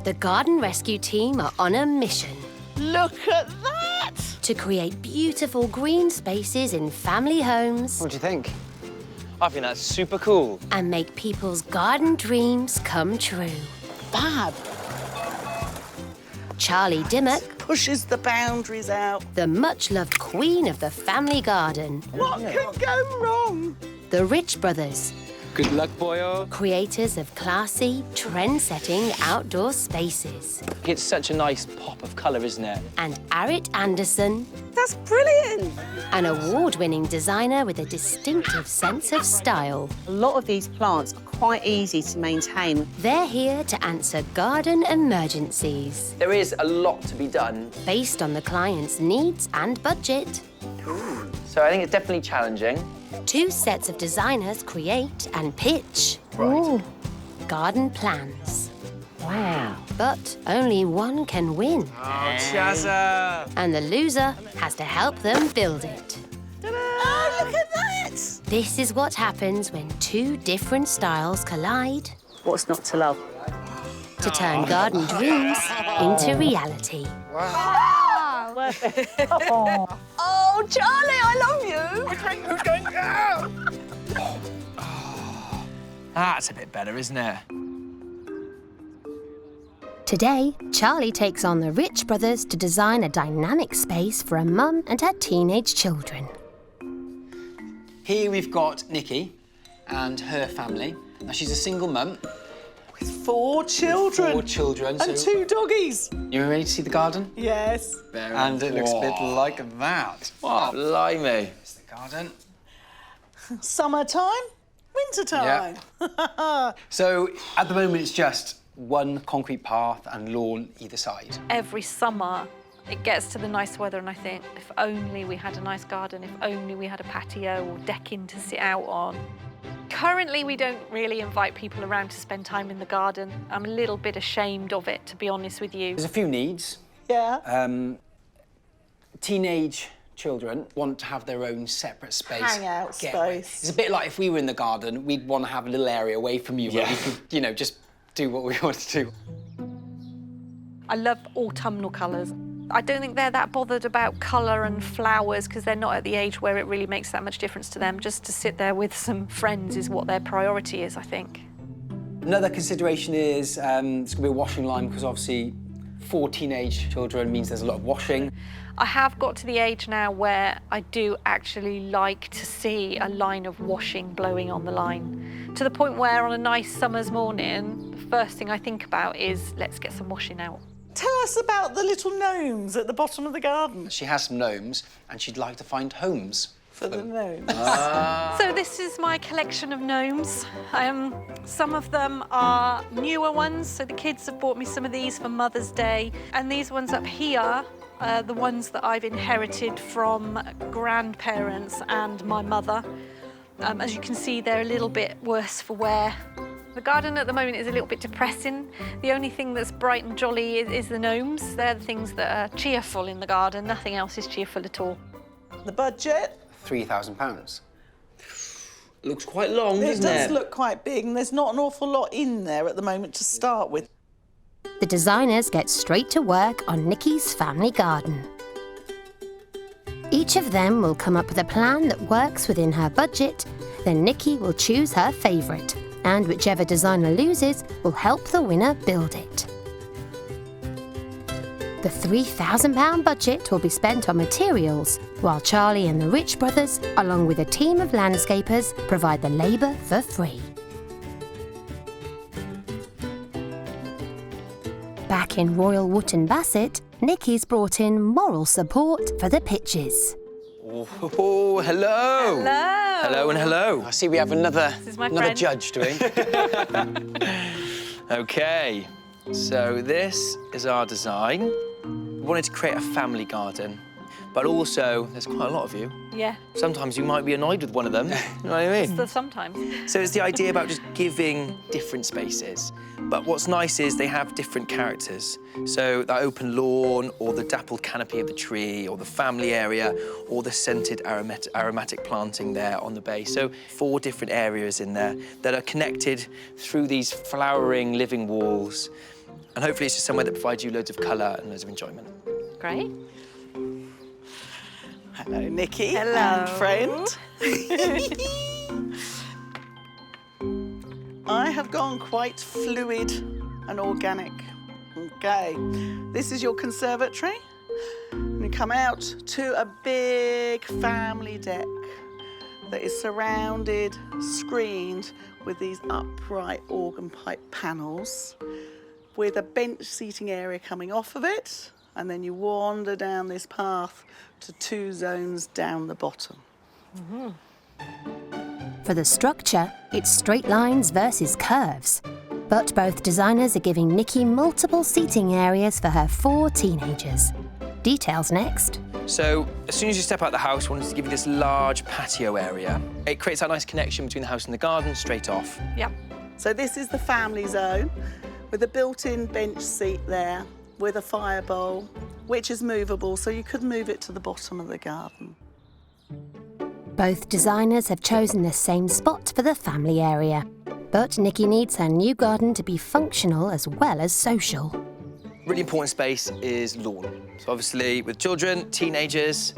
The garden rescue team are on a mission. Look at that! To create beautiful green spaces in family homes. What do you think? I think that's super cool. And make people's garden dreams come true. Fab. Charlie Dimmock, Pushes the boundaries out. the much-loved queen of the family garden. What can go wrong? The Rich Brothers, Good luck, boyo. creators of classy, trend-setting outdoor spaces. It's such a nice pop of colour, isn't it? And Arit Anderson, That's brilliant. an award-winning designer with a distinctive sense of style. A lot of these plants are quite easy to maintain. They're here to answer garden emergencies There is a lot to be done. based on the client's needs and budget. So I think it's definitely challenging. 2 sets of designers create and pitch garden plans. Wow. But only one can win. Oh, Chazza! And the loser has to help them build it. Oh, look at that! This is what happens when 2 different styles collide What's not to love? to turn garden dreams into reality. Oh, Charlie, I love you. Who's going? That's a bit better, isn't it? Today, Charlie takes on the Rich Brothers to design a dynamic space for a mum and her teenage children. Here we've got Nicky and her family. Now, she's a single mum. 4 children. 4 children. And 2 doggies. You ready to see the garden? Yes. And it looks a bit like that. Oh, blimey. There's the garden. Summertime, wintertime. So, at the moment, it's just one concrete path and lawn either side. Every summer it gets to the nice weather and I think, if only we had a nice garden, if only we had a patio or decking to sit out on. Currently, we don't really invite people around to spend time in the garden. I'm a little bit ashamed of it, to be honest with you. There's a few needs. Yeah. Teenage children want to have their own separate space. Hangout getaway. space. It's a bit like if we were in the garden, we'd want to have a little area away from you where we could, you know, just do what we want to do. I love autumnal colours. I don't think they're that bothered about colour and flowers because they're not at the age where it really makes that much difference to them. Just to sit there with some friends is what their priority is, I think. Another consideration is there's going to be a washing line because obviously 4 teenage children means there's a lot of washing. I have got to the age now where I do actually like to see a line of washing blowing on the line. To the point where on a nice summer's morning, the first thing I think about is let's get some washing out. Tell us about the little gnomes at the bottom of the garden. She has some gnomes and she'd like to find homes For the gnomes. So this is my collection of gnomes. Some of them are newer ones, so the kids have bought me some of these for Mother's Day. And these ones up here are the ones that I've inherited from grandparents and my mother. As you can see, they're a little bit worse for wear. The garden at the moment is a little bit depressing. The only thing that's bright and jolly is the gnomes. They're the things that are cheerful in the garden. Nothing else is cheerful at all. The budget? £3,000. Looks quite long, It doesn't does it? look quite big, and there's not an awful lot in there at the moment to start with. The designers get straight to work on Nicky's family garden. Each of them will come up with a plan that works within her budget, then Nicky will choose her favourite, and whichever designer loses will help the winner build it. The £3,000 budget will be spent on materials, while Charlie and the Rich Brothers, along with a team of landscapers, provide the labour for free. Back in Royal Wootton Bassett, Nicky's brought in moral support for the pitches. Oh, hello. Hello. Hello and hello. I see we have another is my friend. judge doing. OK, so this is our design. We wanted to create a family garden, but also there's quite a lot of you. Yeah, Sometimes you might be annoyed with one of them, you know what I mean? sometimes. So it's the idea about just giving different spaces. But what's nice is they have different characters. So that open lawn, or the dappled canopy of the tree, or the family area, or the scented aromatic planting there on the base. So 4 different areas in there that are connected through these flowering living walls. And hopefully it's just somewhere that provides you loads of colour and loads of enjoyment. Great. Hello, Nicky. Hello. And friend. I have gone quite fluid and organic. Okay, this is your conservatory. And you come out to a big family deck that is surrounded, screened with these upright organ pipe panels with a bench seating area coming off of it. And then you wander down this path to 2 zones down the bottom. For the structure, it's straight lines versus curves. But both designers are giving Nicky multiple seating areas for her 4 teenagers. Details next. So as soon as you step out the house, we wanted to give you this large patio area. It creates that nice connection between the house and the garden straight off. Yep. So this is the family zone with a built-in bench seat there with a fire bowl, which is movable, so you could move it to the bottom of the garden. Both designers have chosen the same spot for the family area. But Nicky needs her new garden to be functional as well as social. Really important space is lawn. So obviously with children, teenagers,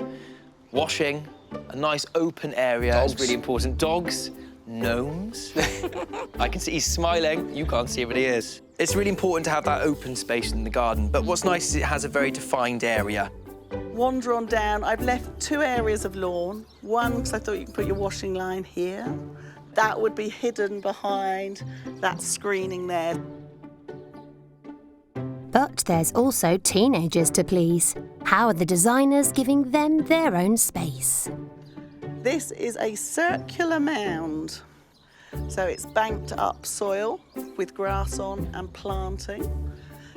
washing, a nice open area is really important. Dogs, gnomes. I can see he's smiling. You can't see it, but he is. It's really important to have that open space in the garden. But what's nice is it has a very defined area. Wander on down. I've left 2 areas of lawn. One, because I thought you could put your washing line here. That would be hidden behind that screening there. But there's also teenagers to please. How are the designers giving them their own space? This is a circular mound. So it's banked up soil with grass on and planting.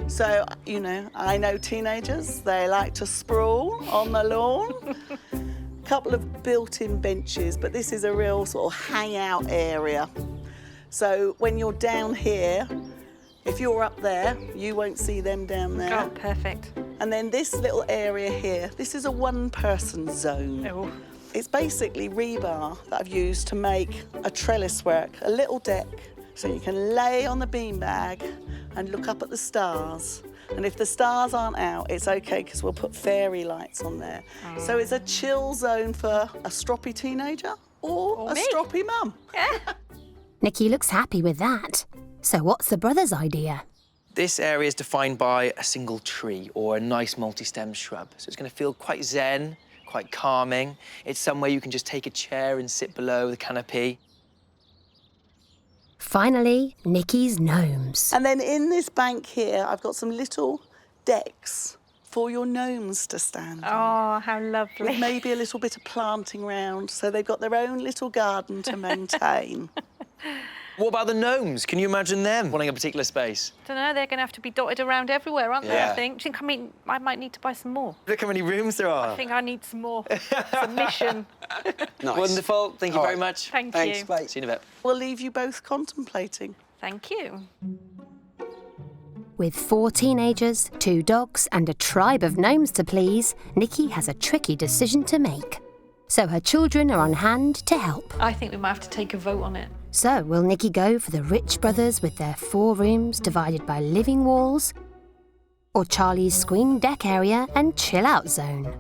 So, you know, I know teenagers, they like to sprawl on the lawn. Couple of built-in benches, but this is a real sort of hangout area. So when you're down here, if you're up there, you won't see them down there. Oh, perfect. And then this little area here, this is a 1-person zone. Oh. It's basically rebar that I've used to make a trellis work, a little deck, so you can lay on the beanbag and look up at the stars. And if the stars aren't out, it's okay, because we'll put fairy lights on there. So it's a chill zone for a stroppy teenager or a me. stroppy mum. Nicky looks happy with that. So what's the brothers' idea? This area is defined by a single tree or a nice multi-stem shrub. So it's going to feel quite zen, quite calming. It's somewhere you can just take a chair and sit below the canopy. Finally, Nicky's gnomes. And then in this bank here, I've got some little decks for your gnomes to stand on. Oh, how With lovely. maybe a little bit of planting round, so they've got their own little garden to maintain. What about the gnomes? Can you imagine them wanting a particular space? Don't know, they're going to have to be dotted around everywhere, aren't they, Yeah. I think? I might need to buy some more. Look how many rooms there are. I think I need some more. Submission. Nice. Wonderful. Thank you All very right. much. Thank Thanks, you. bye. See you in a bit. We'll leave you both contemplating. Thank you. With 4 teenagers, 2 dogs, and a tribe of gnomes to please, Nicky has a tricky decision to make. So her children are on hand to help. I think we might have to take a vote on it. So will Nicky go for the rich brothers with their 4 rooms divided by living walls? Or Charlie's screen deck area and chill out zone?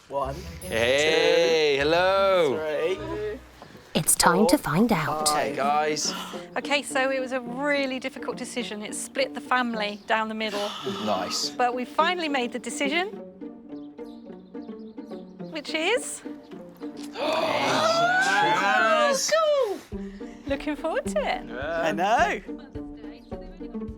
1, Hey, hello. 3. It's time to find out. Hey, guys. Okay, so it was a really difficult decision. It split the family down the middle. Nice. But we finally made the decision, which is... Looking forward to it. I know.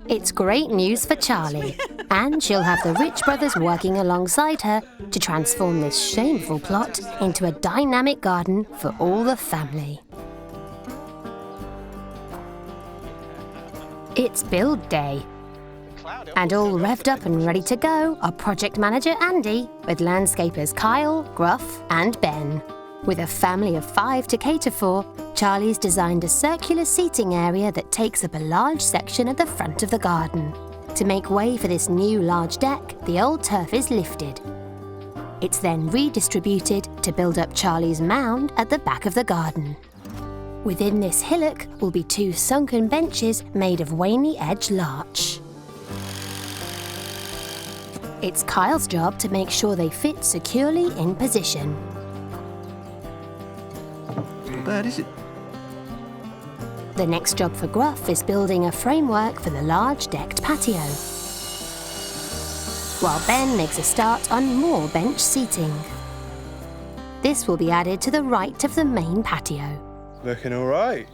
It's great news for Charlie. And she'll have the Rich brothers working alongside her to transform this shameful plot into a dynamic garden for all the family. It's build day. And all revved up and ready to go are project manager Andy with landscapers Kyle, Gruff and Ben. With a family of 5 to cater for, Charlie's designed a circular seating area that takes up a large section of the front of the garden. To make way for this new large deck, the old turf is lifted. It's then redistributed to build up Charlie's mound at the back of the garden. Within this hillock will be 2 sunken benches made of waney edge larch. It's Kyle's job to make sure they fit securely in position. How bad is it? The next job for Gruff is building a framework for the large decked patio, while Ben makes a start on more bench seating. This will be added to the right of the main patio. Looking all right.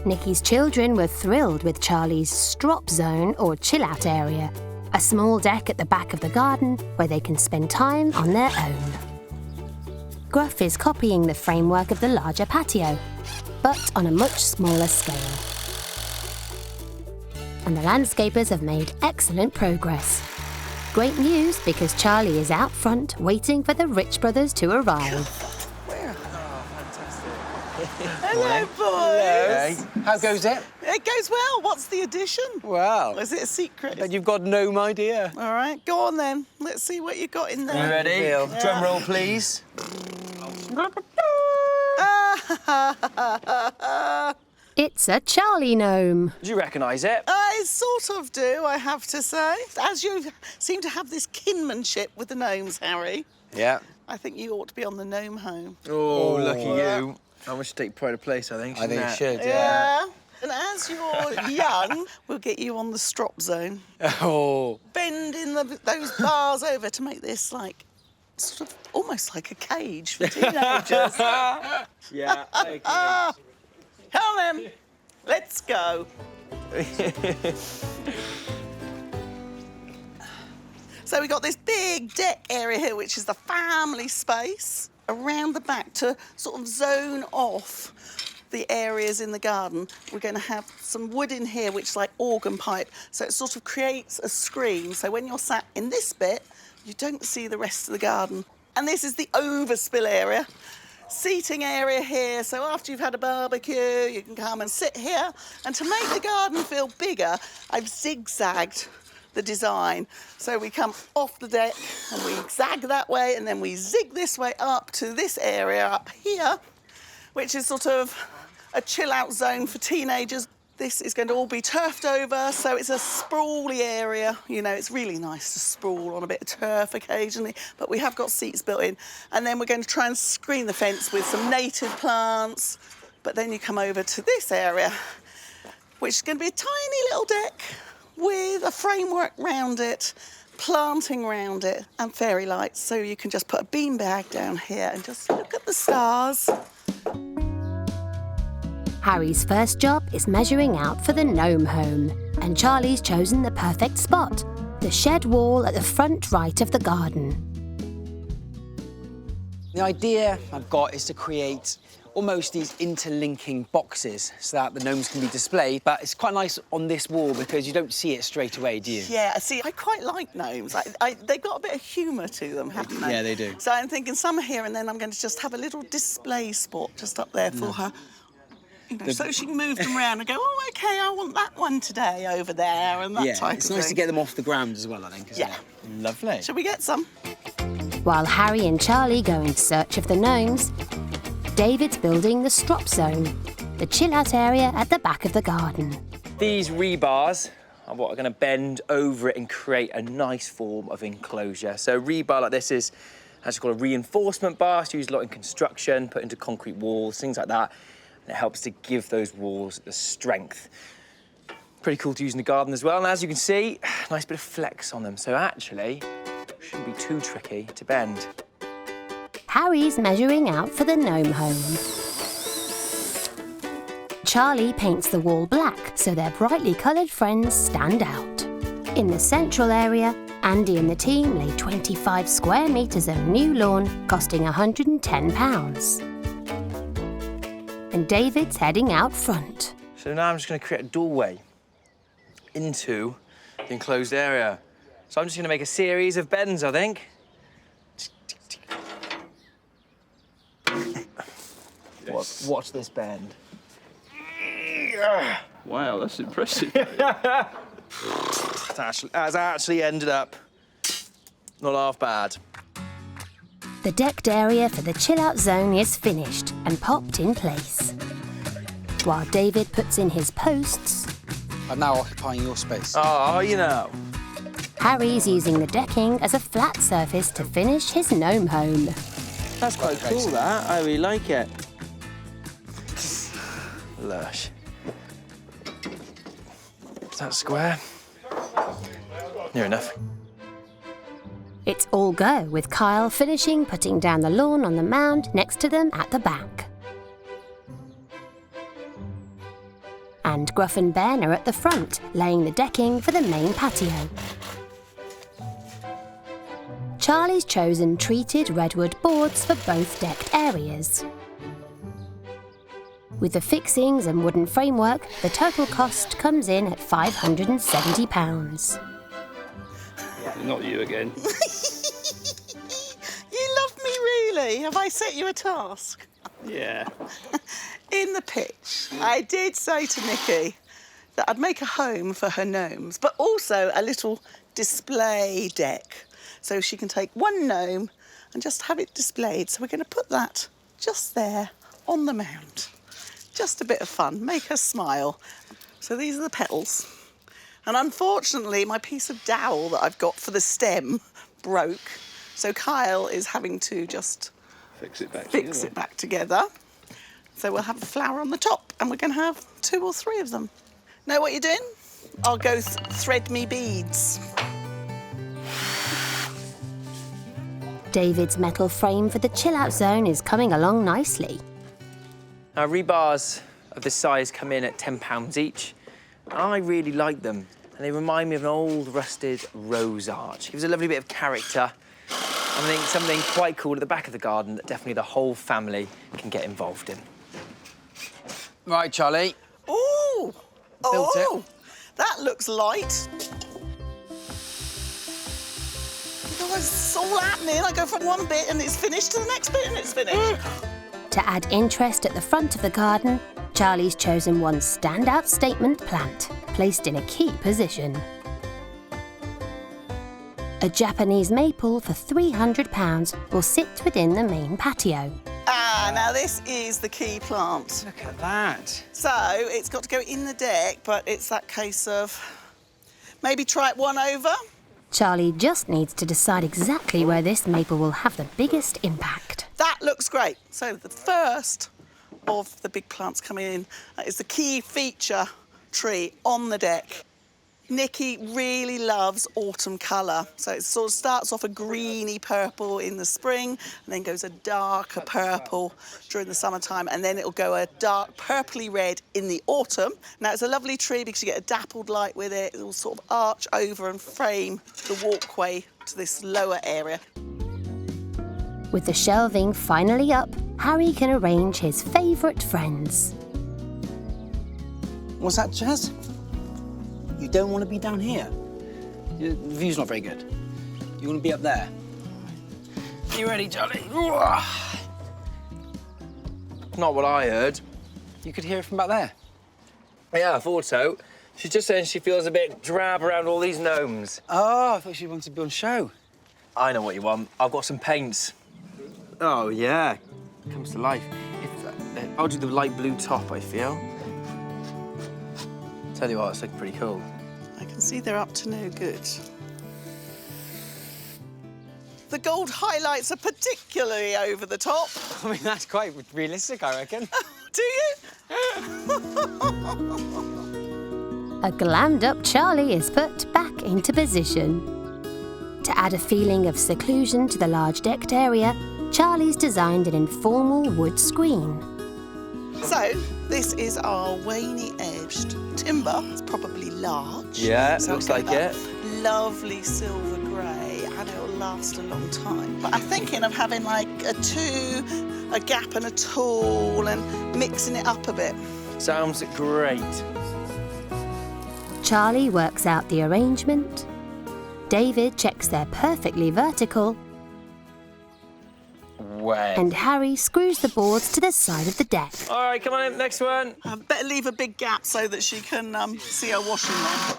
Nicky's children were thrilled with Charlie's strop zone or chill-out area, a small deck at the back of the garden where they can spend time on their own. Gruff is copying the framework of the larger patio, but on a much smaller scale. And the landscapers have made excellent progress. Great news because Charlie is out front waiting for the Rich brothers to arrive. Hello, boys. Hey, how goes it? It goes well. What's the addition? Well, Is it a secret? but you've got no idea. All right, go on then. Let's see what you got in there. You ready? Yeah. Drum roll, please. It's a Charlie gnome. Do you recognise it? I sort of do, I have to say. As you seem to have this kinship with the gnomes, Harry, Yeah. I think you ought to be on the gnome home. Oh, lucky you. I want to take pride of place, I think. I think shouldn't you it? should, yeah. And as you're young, we'll get you on the strop zone. Oh. Bending those bars over to make this like sort of almost like a cage for teenagers. Yeah, okay. Come on, then. Let's go. So we got this big deck area here, which is the family space around the back to sort of zone off the areas in the garden. We're going to have some wood in here, which is like organ pipe, so it sort of creates a screen. So when you're sat in this bit, you don't see the rest of the garden. And this is the overspill area. Seating area here, so after you've had a barbecue, you can come and sit here. And to make the garden feel bigger, I've zigzagged the design. So we come off the deck and we zag that way, and then we zig this way up to this area up here, which is sort of a chill-out zone for teenagers. This is going to all be turfed over, so it's a sprawly area. You know, it's really nice to sprawl on a bit of turf occasionally, but we have got seats built in. And then we're going to try and screen the fence with some native plants. But then you come over to this area, which is going to be a tiny little deck with a framework round it, planting round it, and fairy lights. So you can just put a beanbag down here and just look at the stars. Harry's first job is measuring out for the gnome home, and Charlie's chosen the perfect spot, the shed wall at the front right of the garden. The idea I've got is to create almost these interlinking boxes so that the gnomes can be displayed, but it's quite nice on this wall because you don't see it straight away, do you? Yeah, see, I quite like gnomes. They've got a bit of humour to them, haven't they? Yeah, they do. So I'm thinking some are here, and then I'm going to just have a little display spot just up there for her. You know, so she can move them around and go, oh, OK, I want that one today over there, and that Yeah, type it's of nice thing. to get them off the ground as well, I think, isn't Yeah. it? Lovely. Shall we get some? While Harry and Charlie go in search of the gnomes, David's building the strop zone, the chill-out area at the back of the garden. These rebars are what are going to bend over it and create a nice form of enclosure. So a rebar like this is actually called a reinforcement bar. It's used a lot in construction, put into concrete walls, things like that. And it helps to give those walls the strength. Pretty cool to use in the garden as well. And as you can see, nice bit of flex on them. So actually, shouldn't be too tricky to bend. Harry's measuring out for the gnome home. Charlie paints the wall black so their brightly coloured friends stand out. In the central area, Andy and the team lay 25 square metres of new lawn costing £110. And David's heading out front. So now I'm just going to create a doorway. into the enclosed area. So I'm just going to make a series of bends, I think. Watch this bend. Wow, that's impressive. That's actually ended up not half bad. The decked area for the chill-out zone is finished and popped in place. While David puts in his posts, I'm now occupying your space. Oh, you know. Harry's using the decking as a flat surface to finish his gnome home. That's quite cool, that. I really like it. Lush. Is that square? Near enough. It's all go, with Kyle finishing putting down the lawn on the mound next to them at the back. And Gruff and Ben are at the front, laying the decking for the main patio. Charlie's chosen treated redwood boards for both decked areas. With the fixings and wooden framework, the total cost comes in at £570. Not you again. You love me, really? Have I set you a task? Yeah. In the pitch, I did say to Nicky that I'd make a home for her gnomes, but also a little display deck, so she can take one gnome and just have it displayed. So we're going to put that just there on the mound. Just a bit of fun, make her smile. So these are the petals. And unfortunately, my piece of dowel that I've got for the stem broke. So Kyle is having to just Fix it back together. So we'll have a flower on the top, and we're going to have 2 or 3 of them. Know what you're doing? I'll go thread me beads. David's metal frame for the chill-out zone is coming along nicely. Now, rebars of this size come in at £10 each. I really like them, and they remind me of an old rusted rose arch. Gives a lovely bit of character. I think something quite cool at the back of the garden that definitely the whole family can get involved in. Right, Charlie. Ooh! Built it. Oh! That looks light. Oh, it's all happening. I go from one bit and it's finished to the next bit and it's finished. To add interest at the front of the garden, Charlie's chosen one standout statement plant, placed in a key position. A Japanese maple for £300 will sit within the main patio. Ah, now this is the key plant. Look at that. So it's got to go in the deck, but it's that case of maybe try it one over. Charlie just needs to decide exactly where this maple will have the biggest impact. That looks great. So the first of the big plants coming in is the key feature tree on the deck. Nicky really loves autumn colour. So it sort of starts off a greeny purple in the spring and then goes a darker purple during the summertime, and then it'll go a dark purpley red in the autumn. Now, it's a lovely tree because you get a dappled light with it. It'll sort of arch over and frame the walkway to this lower area. With the shelving finally up, Harry can arrange his favourite friends. What's that, Jazz? You don't want to be down here? The view's not very good. You want to be up there? You ready, Charlie? Not what I heard. You could hear it from back there. Yeah, I thought so. She's just saying she feels a bit drab around all these gnomes. Oh, I thought she wanted to be on show. I know what you want. I've got some paints. Oh, yeah. Comes to life. I'll do the light blue top, I feel. Tell you what, it's looking pretty cool. I can see they're up to no good. The gold highlights are particularly over the top. I mean, that's quite realistic, I reckon. Do you? A glammed-up Charlie is put back into position. To add a feeling of seclusion to the large decked area, Charlie's designed an informal wood screen. So, this is our waney-edged timber. It's probably large. Yeah, so looks it'll like go that it. Lovely silver grey, and it'll last a long time. But I'm thinking of having like a gap and a tool, and mixing it up a bit. Sounds great. Charlie works out the arrangement, David checks they're perfectly vertical, Way. and Harry screws the boards to the side of the deck. All right, come on in, next one. Better leave a big gap so that she can see her washing line.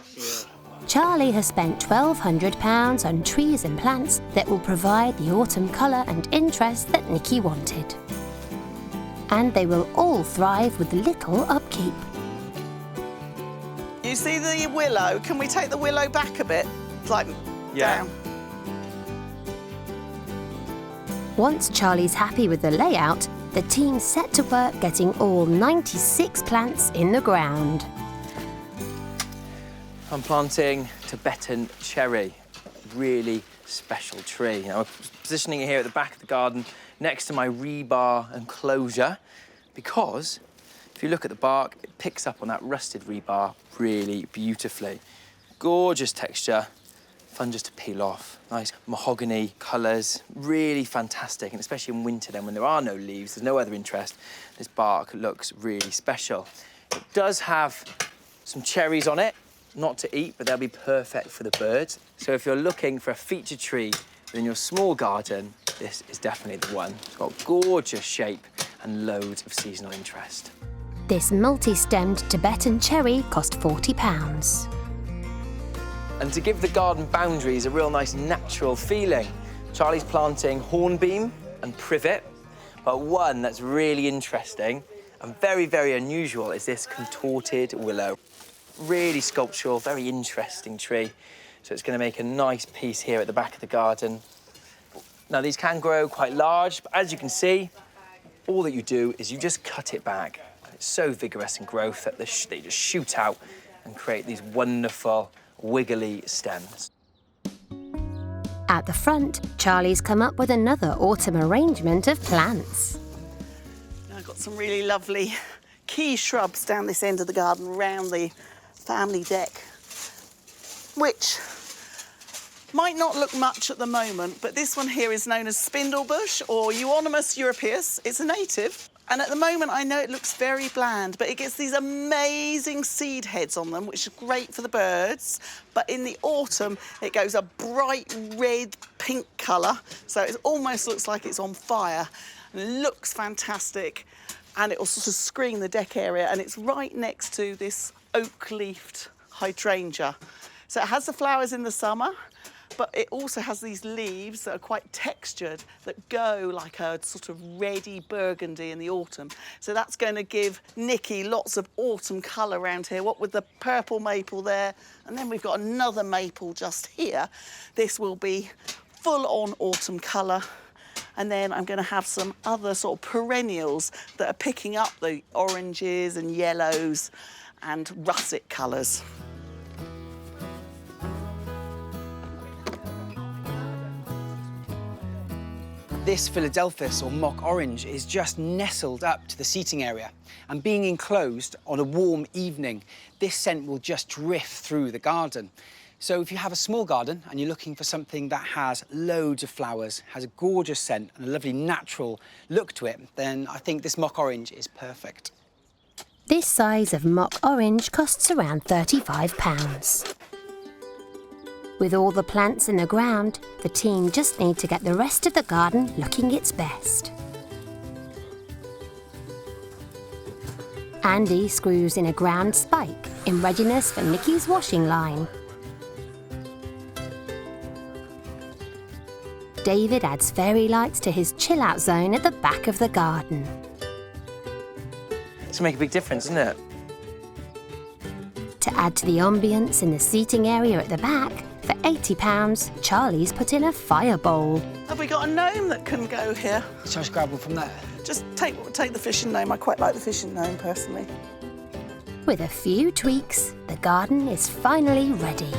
Charlie has spent £1,200 on trees and plants that will provide the autumn colour and interest that Nicky wanted. And they will all thrive with little upkeep. You see the willow? Can we take the willow back a bit? Like down. Once Charlie's happy with the layout, the team set to work getting all 96 plants in the ground. I'm planting Tibetan cherry, really special tree. I'm positioning it here at the back of the garden next to my rebar enclosure because if you look at the bark, it picks up on that rusted rebar really beautifully. Gorgeous texture, fun just to peel off. Nice mahogany colours, really fantastic, and especially in winter then when there are no leaves, there's no other interest, this bark looks really special. It does have some cherries on it, not to eat, but they'll be perfect for the birds. So if you're looking for a feature tree within your small garden, this is definitely the one. It's got gorgeous shape and loads of seasonal interest. This multi-stemmed Tibetan cherry cost £40. And to give the garden boundaries a real nice natural feeling, Charlie's planting hornbeam and privet, but one that's really interesting and very, very unusual is this contorted willow. Really sculptural, very interesting tree. So it's going to make a nice piece here at the back of the garden. Now, these can grow quite large, but as you can see, all that you do is you just cut it back. It's so vigorous in growth that they just shoot out and create these wonderful, wiggly stems. At the front, Charlie's come up with another autumn arrangement of plants. I've got some really lovely key shrubs down this end of the garden, round the family deck, which might not look much at the moment, but this one here is known as spindlebush or Euonymus europaeus. It's a native, and at the moment I know it looks very bland, but it gets these amazing seed heads on them, which is great for the birds. But in the autumn, it goes a bright red pink colour, so it almost looks like it's on fire, and it looks fantastic, and it will sort of screen the deck area, and it's right next to this oak-leafed hydrangea. So it has the flowers in the summer, but it also has these leaves that are quite textured that go like a sort of reddy burgundy in the autumn. So that's going to give Nicky lots of autumn colour around here, what with the purple maple there, and then we've got another maple just here. This will be full-on autumn colour. And then I'm going to have some other sort of perennials that are picking up the oranges and yellows and russet colours. This Philadelphus, or mock orange, is just nestled up to the seating area. And being enclosed on a warm evening, this scent will just drift through the garden. So if you have a small garden and you're looking for something that has loads of flowers, has a gorgeous scent and a lovely natural look to it, then I think this mock orange is perfect. This size of mock orange costs around £35. With all the plants in the ground, the team just need to get the rest of the garden looking its best. Andy screws in a ground spike in readiness for Nicky's washing line. David adds fairy lights to his chill-out zone at the back of the garden. It's make a big difference, isn't it? To add to the ambience in the seating area at the back, for £80, Charlie's put in a fire bowl. Have we got a gnome that can go here? Shall I just grab one from there? Just take the fishing gnome. I quite like the fishing gnome, personally. With a few tweaks, the garden is finally ready.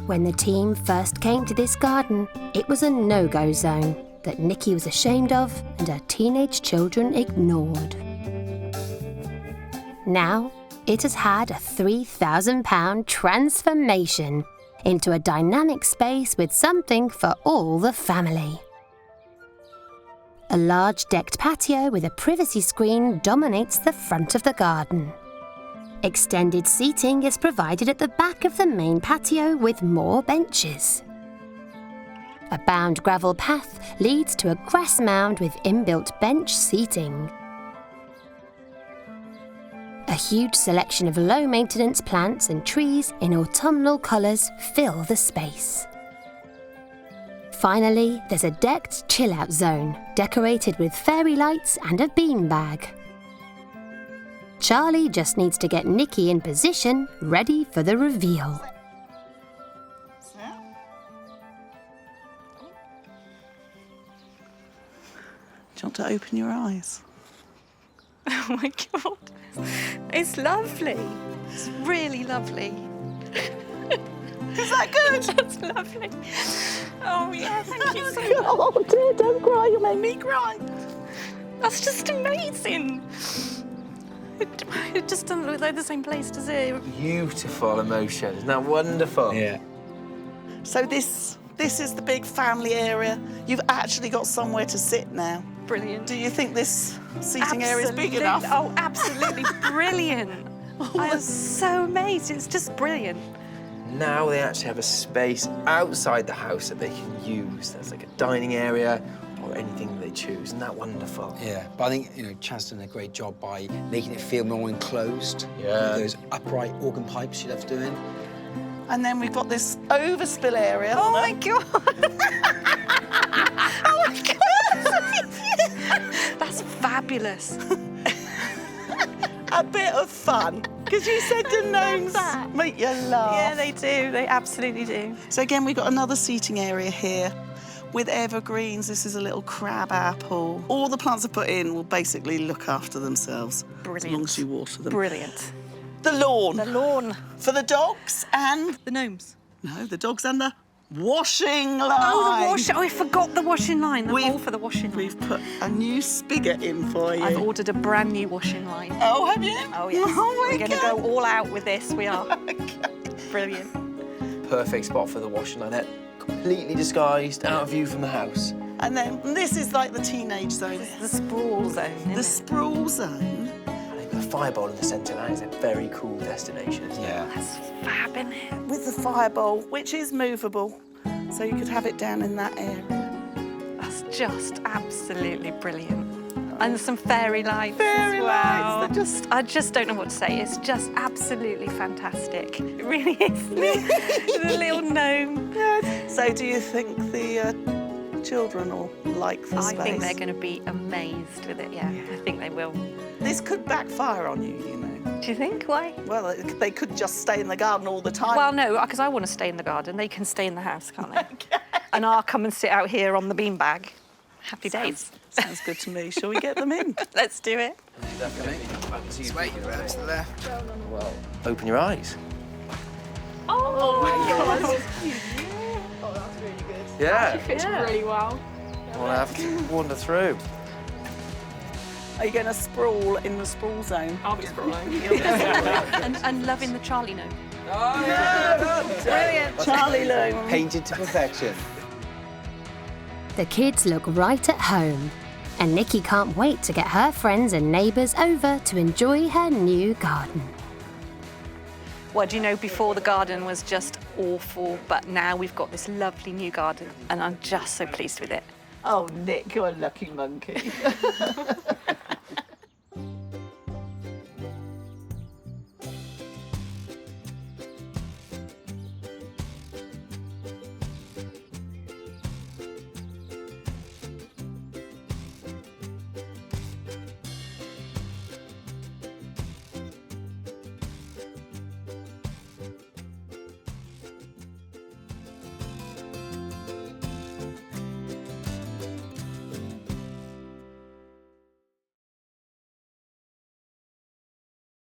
When the team first came to this garden, it was a no-go zone that Nicky was ashamed of and her teenage children ignored. Now, it has had a £3,000 transformation into a dynamic space with something for all the family. A large decked patio with a privacy screen dominates the front of the garden. Extended seating is provided at the back of the main patio with more benches. A bound gravel path leads to a grass mound with inbuilt bench seating. A huge selection of low-maintenance plants and trees in autumnal colours fill the space. Finally, there's a decked chill-out zone, decorated with fairy lights and a beanbag. Charlie just needs to get Nicky in position, ready for the reveal. Do you want to open your eyes? Oh my God. It's lovely. It's really lovely. Is that good? That's lovely. Oh yeah, thank you so much. Oh dear, don't cry, you'll make me cry. That's just amazing. It just doesn't look like the same place, does it? Beautiful emotion. Isn't that wonderful? Yeah. So this is the big family area. You've actually got somewhere to sit now. Brilliant. Do you think this seating area is big enough? Oh, absolutely brilliant. I am so amazed. It's just brilliant. Now they actually have a space outside the house that they can use. There's like a dining area or anything that they choose. Isn't that wonderful? Yeah, but I think, Chad's done a great job by making it feel more enclosed. Yeah. Those upright organ pipes she loves doing. And then we've got this overspill area. Oh my God. Oh my God. That's fabulous. A bit of fun. Because you said the gnomes make you laugh. Yeah, they do. They absolutely do. So again, we've got another seating area here with evergreens. This is a little crab apple. All the plants I put in will basically look after themselves. Brilliant. As long as you water them. Brilliant. The lawn. The lawn. For the dogs and... The gnomes. No, the dogs and the washing line. Oh, the washing. Oh, I forgot the washing line. The hole for the washing line. We've put a new spigot in for you. I've ordered a brand new washing line. Oh, have you? Oh, yes. Oh, my We're going to God. go all out with this. We are. Brilliant. Perfect spot for the washing line. Completely disguised, out of view from the house. And then this is like the teenage zone. The sprawl zone, isn't The it? sprawl zone. And they've got a fireball in the centre. That is a very cool destination, isn't it? That's fab, isn't it? With the fireball, which is movable. So you could have it down in that area. That's just absolutely brilliant. And some fairy lights Fairy as lights, well. they're just... I just don't know what to say. It's just absolutely fantastic. It really is. The little gnome. So do you think the children will like the space? I think they're going to be amazed with it, yeah. I think they will. This could backfire on you, you know. Do you think? Why? Well, they could just stay in the garden all the time. Well, no, because I want to stay in the garden. They can stay in the house, can't they? And I'll come and sit out here on the beanbag. Happy days. Sounds good to me. Shall we get them in? Let's do it. Wait, around to the left. Well, open your eyes. Oh my God. Oh, that's really good. Yeah. Fits really well. We'll have to wander through. Are you going to sprawl in the sprawl zone? I'll be sprawling. and loving the Charlie gnome. Brilliant. Charlie Loom. Painted to perfection. The kids look right at home, and Nicky can't wait to get her friends and neighbours over to enjoy her new garden. Well, do you know, before the garden was just awful, but now we've got this lovely new garden, and I'm just so pleased with it. Oh, Nick, you're a lucky monkey.